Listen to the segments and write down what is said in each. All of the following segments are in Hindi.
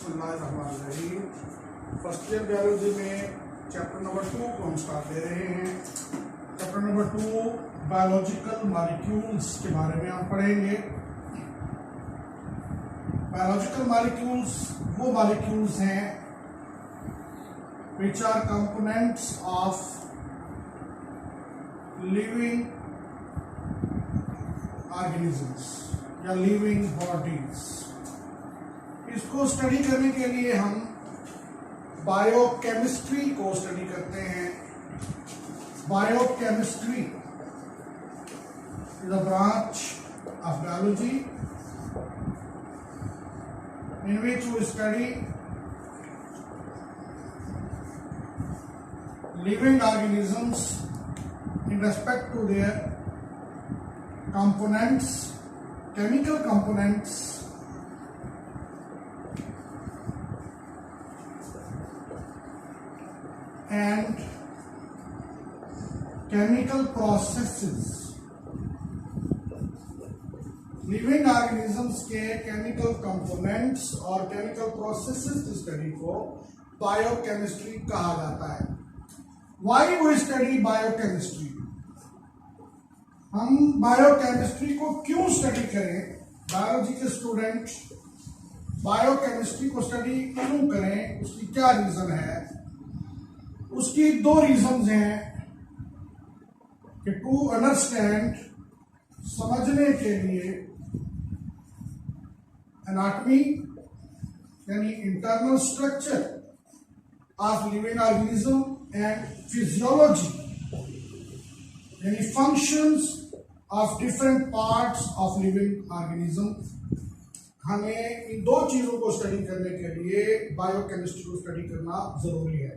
बिस्मिल्लाहिर्रहमानिर्रहीम। फर्स्ट ईयर बायोलॉजी में चैप्टर नंबर 2 को हम स्टार्ट दे रहे हैं। चैप्टर नंबर 2 बायोलॉजिकल मॉलिक्यूल्स के बारे में हम पढ़ेंगे। बायोलॉजिकल मॉलिक्यूल्स वो मॉलिक्यूल्स हैं which are components of living organisms या लिविंग बॉडीज। इसको स्टडी करने के लिए हम बायोकेमिस्ट्री को स्टडी करते हैं। Biochemistry is a branch of biology in which we study living organisms in respect to their components, chemical components, and chemical processes. Living organisms के केमिकल कंपोनेंट्स और केमिकल प्रोसेसेस की स्टडी को बायोकेमिस्ट्री कहा जाता है। Why we study biochemistry? हम बायोकेमिस्ट्री को क्यों स्टडी करें? बायोलॉजी के स्टूडेंट बायोकेमिस्ट्री को स्टडी क्यों करें? उसकी क्या रीजन है? उसकी दो रीजंस हैं कि टू अंडरस्टैंड, समझने के लिए एनाटॉमी यानी internal structure of living organism and physiology यानी functions of different parts of living organism. हमें इन दो चीजों को स्टडी करने के लिए बायोकेमिस्ट्री को स्टडी करना जरूरी है।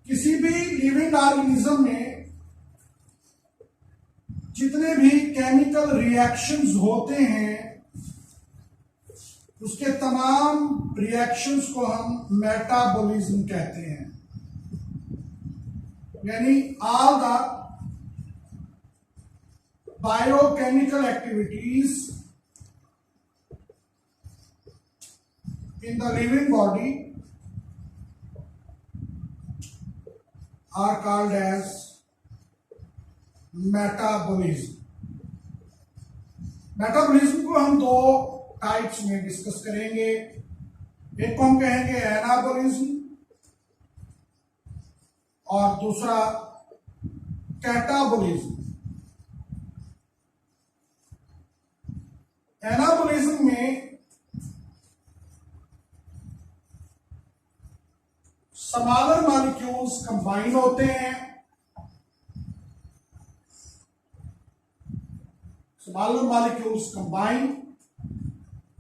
किसी भी लिविंग ऑर्गेनिज्म में जितने भी केमिकल रिएक्शंस होते हैं उसके तमाम रिएक्शंस को हम मेटाबॉलिज्म कहते हैं। यानी all the biochemical activities in the living body are called as metabolism. Metabolism को हम दो टाइप्स में डिस्कस करेंगे। एक को हम कहेंगे एनाबॉलिज्म और दूसरा कैटाबॉलिज्म। एनाबॉलिज्म में स्मॉलर मॉलिक्यूल्स कंबाइन होते हैं। Smaller molecules combine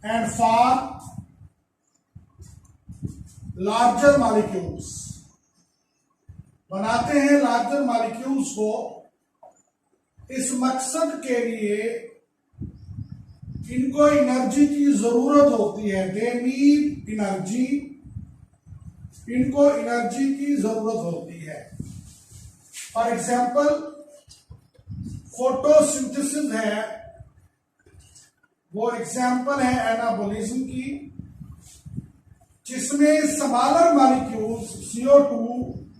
and form larger molecules, बनाते हैं larger molecules को। इस मकसद के लिए इनको एनर्जी की जरूरत होती है। दे नीड एनर्जी, इनको एनर्जी की जरूरत होती है। फॉर एग्जाम्पल फोटोसिंथेसिस है, वो एग्जाम्पल है एनाबॉलिज्म की, जिसमें smaller molecules CO2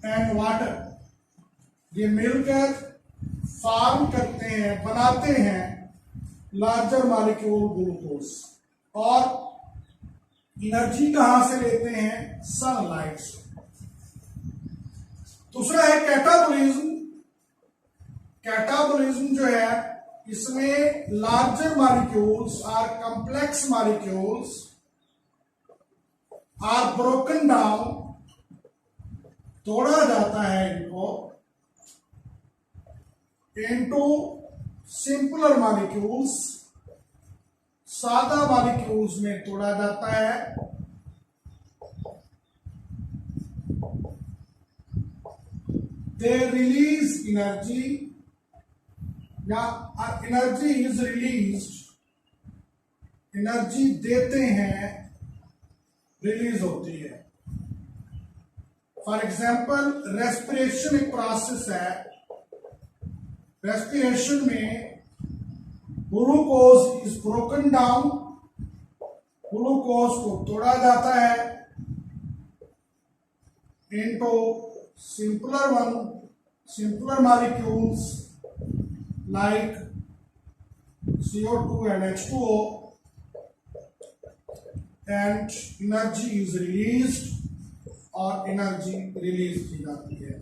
and water ये मिलकर फॉर्म करते हैं, बनाते हैं लार्जर मॉलिक्यूल ग्लूकोज। और एनर्जी कहां से लेते हैं? सनलाइट से। दूसरा है कैटाबॉलिज्म। कैटाबॉलिज्म जो है इसमें लार्जर मॉलिक्यूल्स और complex molecules are broken down, तोड़ा जाता है इनको इनटू सिंपलर मॉलिक्यूल्स, सादा मॉलिक्यूल्स में तोड़ा जाता है। दे रिलीज एनर्जी या एनर्जी इज रिलीज्ड, एनर्जी देते हैं, रिलीज होती है। फॉर एग्जाम्पल रेस्पिरेशन एक प्रोसेस है। रेस्पिरेशन में glucose is broken down glucose को तोड़ा जाता है into simpler molecules like CO2 and H2O, and energy is released और एनर्जी रिलीज की जाती है।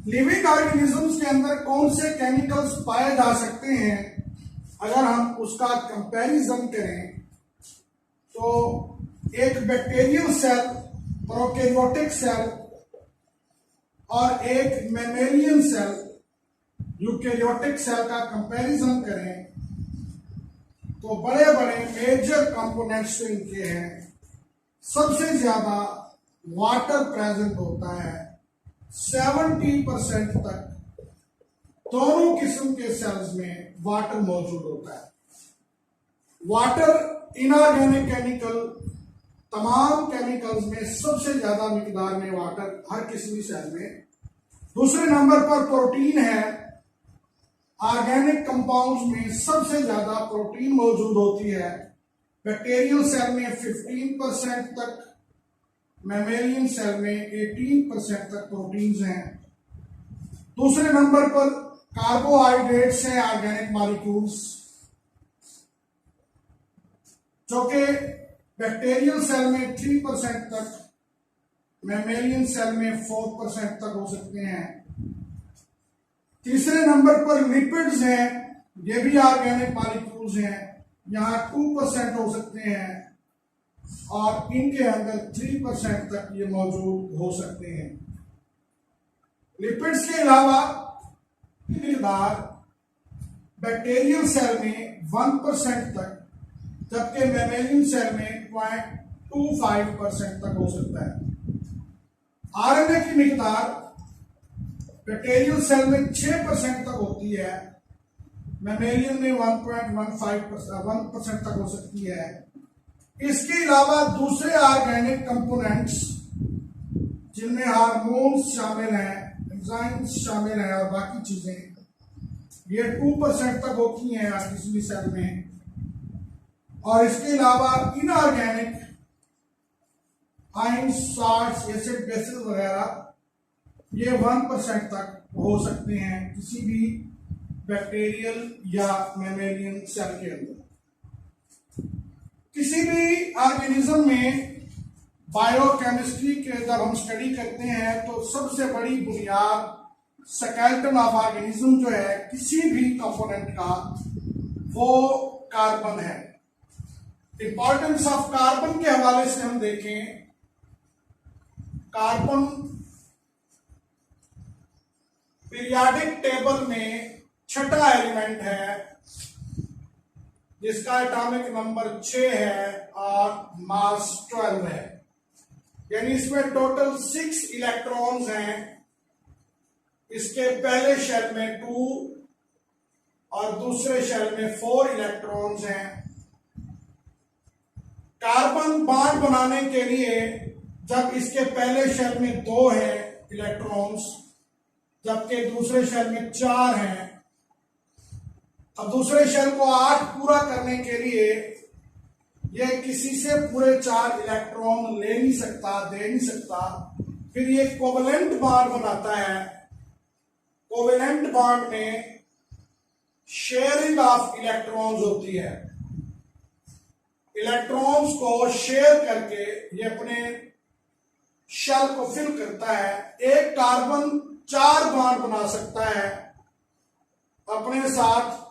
लिविंग ऑर्गेनिजम्स के अंदर कौन से केमिकल्स पाए जा सकते हैं, अगर हम उसका कंपैरिजन करें तो एक बैक्टीरियल सेल, प्रोकैरियोटिक सेल और एक मैमेलियन सेल, यूकैरियोटिक सेल का कंपैरिजन करें तो बड़े बड़े मेजर कंपोनेंट्स इनके हैं। सबसे ज्यादा वाटर प्रेजेंट होता है, 70% तक दोनों किस्म के सेल्स में वाटर मौजूद होता है। वाटर इनऑर्गेनिक केमिकल, तमाम केमिकल्स में सबसे ज्यादा मिकदार में वाटर हर किसी सेल में। दूसरे नंबर पर प्रोटीन है, ऑर्गेनिक कंपाउंड्स में सबसे ज्यादा प्रोटीन मौजूद होती है। बैक्टीरियल सेल में 15% तक, मैमेलियन सेल में 18% तक प्रोटीन्स हैं। दूसरे नंबर पर कार्बोहाइड्रेट्स हैं, ऑर्गेनिक मॉलिक्यूल्स, जो कि बैक्टीरियल सेल में 3% तक, मैमेलियन सेल में 4% तक हो सकते हैं। तीसरे नंबर पर लिपिड्स हैं, ये भी ऑर्गेनिक मॉलिक्यूल्स हैं, यहां 2% हो सकते हैं और इनके अंदर 3% तक ये मौजूद हो सकते हैं। लिपिड्स के अलावा मिकदार बैक्टीरियल सेल में 1% तक, जबकि मैमेलियन सेल में 0.25% तक हो सकता है। आरएनए की मिकदार बैक्टीरियल सेल में 6% तक होती है, मैमेलियन में 1.15% तक हो सकती है। इसके अलावा दूसरे ऑर्गेनिक कंपोनेंट्स जिनमें हार्मोन्स शामिल हैं, एंजाइम्स शामिल हैं और बाकी चीजें, ये 2% तक होती हैं किसी भी सेल में। और इसके अलावा inorganic ions, salts, acid, basis वगैरह ये 1% तक हो सकते हैं किसी भी बैक्टीरियल या मैमेलियन सेल के अंदर। किसी भी ऑर्गेनिज्म में बायोकेमिस्ट्री के जब हम स्टडी करते हैं तो सबसे बड़ी बुनियाद स्केलेटन ऑफ ऑर्गेनिज्म जो है किसी भी कंपोनेंट का, वो कार्बन है। इंपॉर्टेंस ऑफ कार्बन के हवाले से हम देखें, कार्बन पीरियाडिक टेबल में छठा एलिमेंट है, जिसका एटॉमिक नंबर 6 है और मास 12 है। यानी इसमें टोटल 6 इलेक्ट्रॉन्स हैं। इसके पहले शेल में 2 और दूसरे शेल में 4 इलेक्ट्रॉन्स हैं। कार्बन बॉन्ड बनाने के लिए जब इसके पहले शेल में 2 है इलेक्ट्रॉन्स, जबकि दूसरे शेल में 4 हैं, अब दूसरे शेल को 8 पूरा करने के लिए यह किसी से पूरे 4 इलेक्ट्रॉन ले नहीं सकता, दे नहीं सकता। फिर ये कोवेलेंट बॉन्ड बनाता है। कोवेलेंट बॉन्ड में शेयरिंग ऑफ इलेक्ट्रॉन्स होती है। इलेक्ट्रॉन्स को शेयर करके ये अपने शेल को फिल करता है। एक कार्बन 4 बॉन्ड बना सकता है, अपने साथ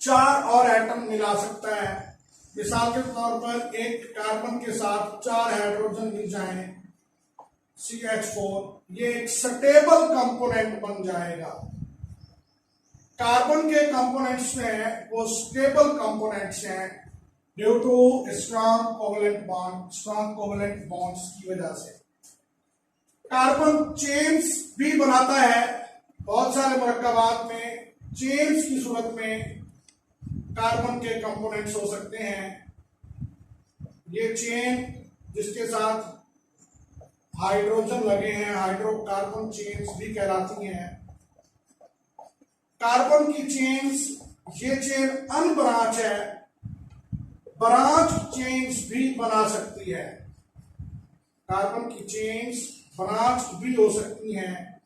4 और एटम मिला सकता है। मिसाल के तौर पर एक कार्बन के साथ 4 हाइड्रोजन मिल जाएं, CH4, ये एक स्टेबल कंपोनेंट बन जाएगा। कार्बन के कंपोनेंट्स में वो स्टेबल कंपोनेंट्स हैं due to strong covalent bond, strong covalent bonds की वजह से। कार्बन चेन्स भी बनाता है। बहुत सारे मरकबात में चेन्स की सूरत में कार्बन के कंपोनेंट्स हो सकते हैं। ये चेन जिसके साथ हाइड्रोजन लगे हैं, हाइड्रोकार्बन चेन्स भी कहलाती हैं। कार्बन की चेन्स ये चेन अनब्रांच है, ब्रांच चेन्स भी बना सकती है। कार्बन की चेन्स ब्रांच भी हो सकती हैं,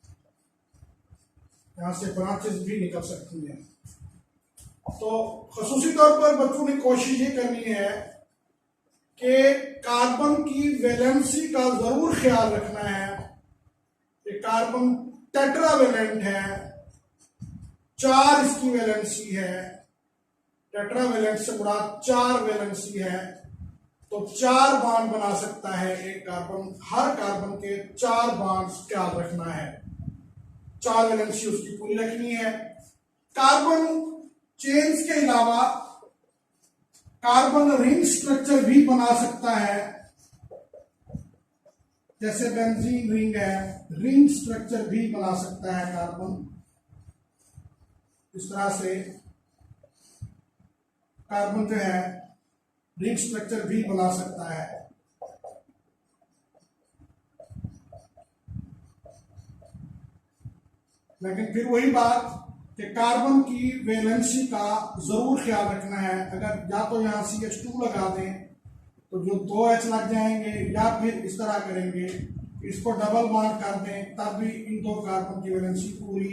यहां से ब्रांचेस भी निकल सकती हैं। तो खसूसी तौर पर बच्चों ने कोशिश ये करनी है कि कार्बन की वैलेंसी का जरूर ख्याल रखना है कि कार्बन टेट्रावेलेंट है, 4 इसकी वैलेंसी है, टेट्रावेलेंट से मुराद 4 वैलेंसी है, तो 4 बॉन्ड बना सकता है एक कार्बन। हर कार्बन के 4 बॉन्ड ख्याल रखना है, 4 वैलेंसी उसकी पूरी रखनी है। कार्बन चेन्स के अलावा कार्बन रिंग स्ट्रक्चर भी बना सकता है, जैसे बेंजीन रिंग है, रिंग स्ट्रक्चर भी बना सकता है कार्बन। इस तरह से कार्बन जो है रिंग स्ट्रक्चर भी बना सकता है। लेकिन फिर वही बात कि कार्बन की वैलेंसी का जरूर ख्याल रखना है। अगर या तो यहां CH2 लगा दें तो जो 2H लग जाएंगे, या फिर इस तरह करेंगे इसको डबल बॉन्ड कर दें तब भी इन 2 कार्बन की वैलेंसी पूरी,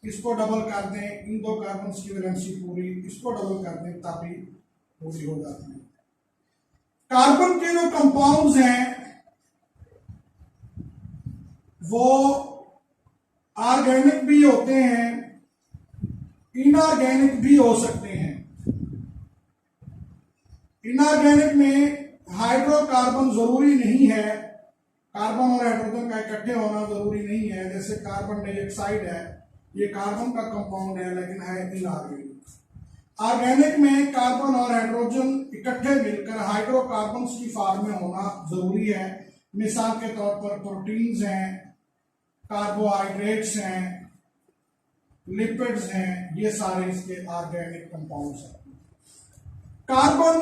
इसको डबल कर दें इन 2 कार्बन की वैलेंसी पूरी, इसको डबल कर दें तब भी पूरी हो जाती है। कार्बन के जो कंपाउंड्स हैं वो ऑर्गेनिक भी होते हैं, इनऑर्गेनिक भी हो सकते हैं। इनऑर्गेनिक में हाइड्रोकार्बन जरूरी नहीं है, कार्बन और हाइड्रोजन का इकट्ठे होना जरूरी नहीं है। जैसे कार्बन डाइऑक्साइड है, ये कार्बन का कंपाउंड है लेकिन है इनऑर्गेनिक। ऑर्गेनिक में कार्बन और हाइड्रोजन इकट्ठे मिलकर हाइड्रोकार्बन्स की फॉर्म में होना जरूरी है। मिसाल के तौर पर प्रोटीन्स हैं, कार्बोहाइड्रेट्स हैं, लिपिड्स हैं, ये सारे इसके ऑर्गेनिक कंपाउंड्स हैं। कार्बन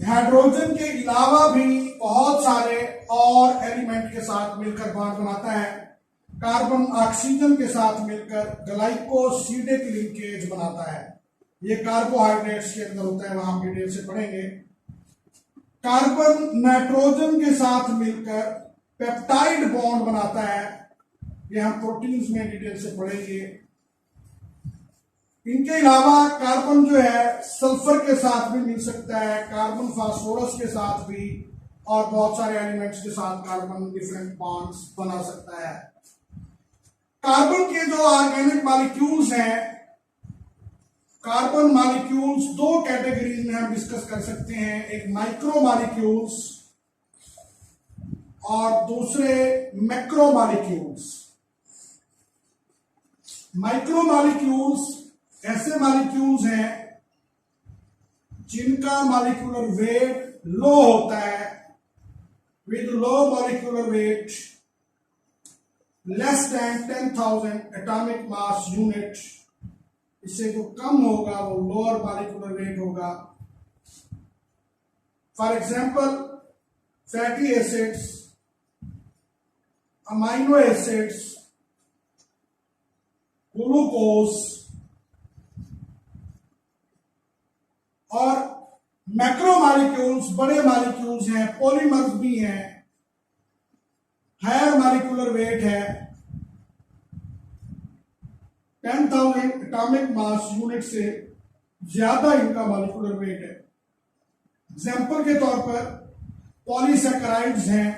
हाइड्रोजन के अलावा भी बहुत सारे और एलिमेंट के साथ मिलकर बॉन्ड बनाता है। कार्बन ऑक्सीजन के साथ मिलकर ग्लाइकोसिडिक लिंकेज बनाता है, ये कार्बोहाइड्रेट्स के अंदर होता है, वहां हम डिटेल से पढ़ेंगे। कार्बन नाइट्रोजन के साथ मिलकर पेप्टाइड बॉन्ड बनाता है, ये हम प्रोटीन्स में डिटेल से पढ़ेंगे। इनके अलावा कार्बन जो है सल्फर के साथ भी मिल सकता है, कार्बन फास्फोरस के साथ भी, और बहुत सारे एलिमेंट्स के साथ कार्बन डिफरेंट बॉन्ड्स बना सकता है। कार्बन के जो ऑर्गेनिक मॉलिक्यूल्स हैं, कार्बन मॉलिक्यूल्स 2 कैटेगरीज में हम डिस्कस कर सकते हैं, एक माइक्रो मॉलिक्यूल्स और दूसरे मैक्रो मॉलिक्यूल्स। माइक्रो मॉलिक्यूल्स ऐसे मॉलिक्यूल्स हैं जिनका मॉलिक्यूलर वेट लो होता है, with low molecular weight less than 10,000 atomic mass unit. इससे जो कम होगा वो लोअर मॉलिक्यूलर वेट होगा। For example fatty acids, amino acids, glucose, और मैक्रो मॉलिक्यूल्स बड़े मॉलिक्यूल्स हैं, पॉलीमर्स भी हैं, हायर मॉलिक्यूलर वेट है, 10,000 एटॉमिक मास यूनिट से ज्यादा इनका मॉलिक्यूलर वेट है। एग्जाम्पल के तौर पर पॉलीसैकेराइड्स हैं,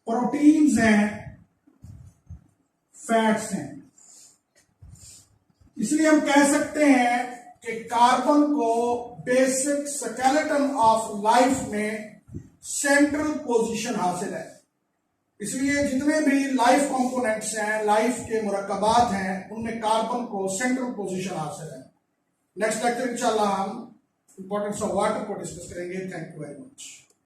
प्रोटीन्स हैं, फैट्स हैं। इसलिए हम कह सकते हैं कि कार्बन को बेसिक स्केलेटन ऑफ लाइफ में सेंट्रल पोजीशन हासिल है। इसलिए जितने भी लाइफ कंपोनेंट्स हैं, लाइफ के मुरक्कबात हैं, उनमें कार्बन को सेंट्रल पोजीशन हासिल है। नेक्स्ट लेक्चर इंशाल्लाह हम इंपॉर्टेंस ऑफ वाटर को डिस्कस करेंगे। Thank you very much.